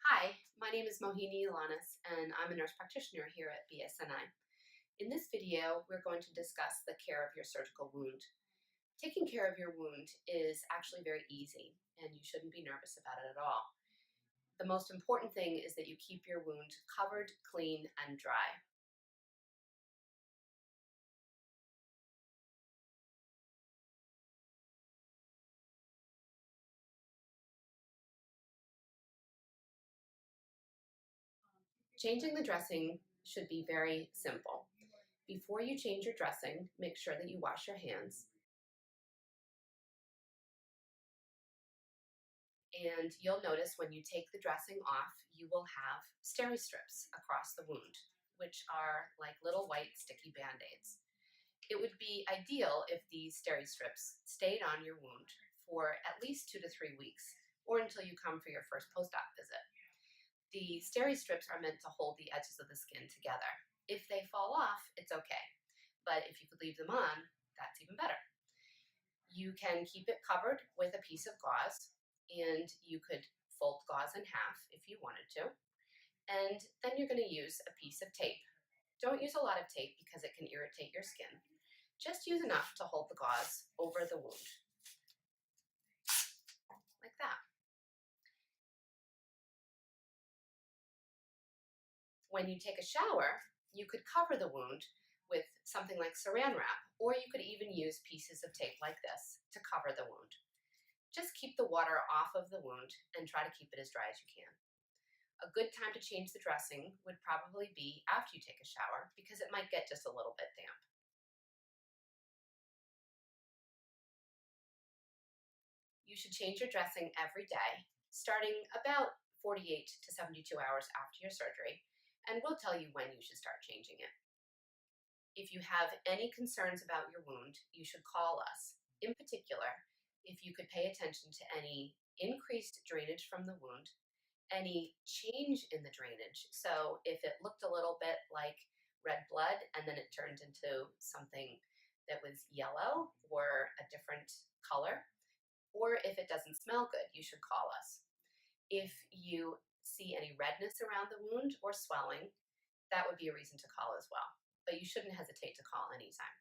Hi, my name is Mohini Ilanis, and I'm a nurse practitioner here at BSNI. In this video, we're going to discuss the care of your surgical wound. Taking care of your wound is actually very easy, and you shouldn't be nervous about it at all. The most important thing is that you keep your wound covered, clean, and dry. Changing the dressing should be very simple. Before you change your dressing, make sure that you wash your hands. And you'll notice when you take the dressing off, you will have steri-strips across the wound, which are like little white sticky band-aids. It would be ideal if these steri-strips stayed on your wound for at least 2 to 3 weeks, or until you come for your first post-op visit. The steri-strips are meant to hold the edges of the skin together. If they fall off, it's okay, but if you could leave them on, that's even better. You can keep it covered with a piece of gauze, and you could fold gauze in half if you wanted to. And then you're going to use a piece of tape. Don't use a lot of tape because it can irritate your skin. Just use enough to hold the gauze over the wound, like that. When you take a shower, you could cover the wound with something like saran wrap, or you could even use pieces of tape like this to cover the wound. Just keep the water off of the wound and try to keep it as dry as you can. A good time to change the dressing would probably be after you take a shower because it might get just a little bit damp. You should change your dressing every day, starting about 48 to 72 hours after your surgery, and we'll tell you when you should start changing it. If you have any concerns about your wound, you should call us. In particular, if you could pay attention to any increased drainage from the wound, any change in the drainage. So if it looked a little bit like red blood and then it turned into something that was yellow or a different color, or if it doesn't smell good, you should call us. If you see any redness around the wound or swelling, that would be a reason to call as well. But you shouldn't hesitate to call anytime.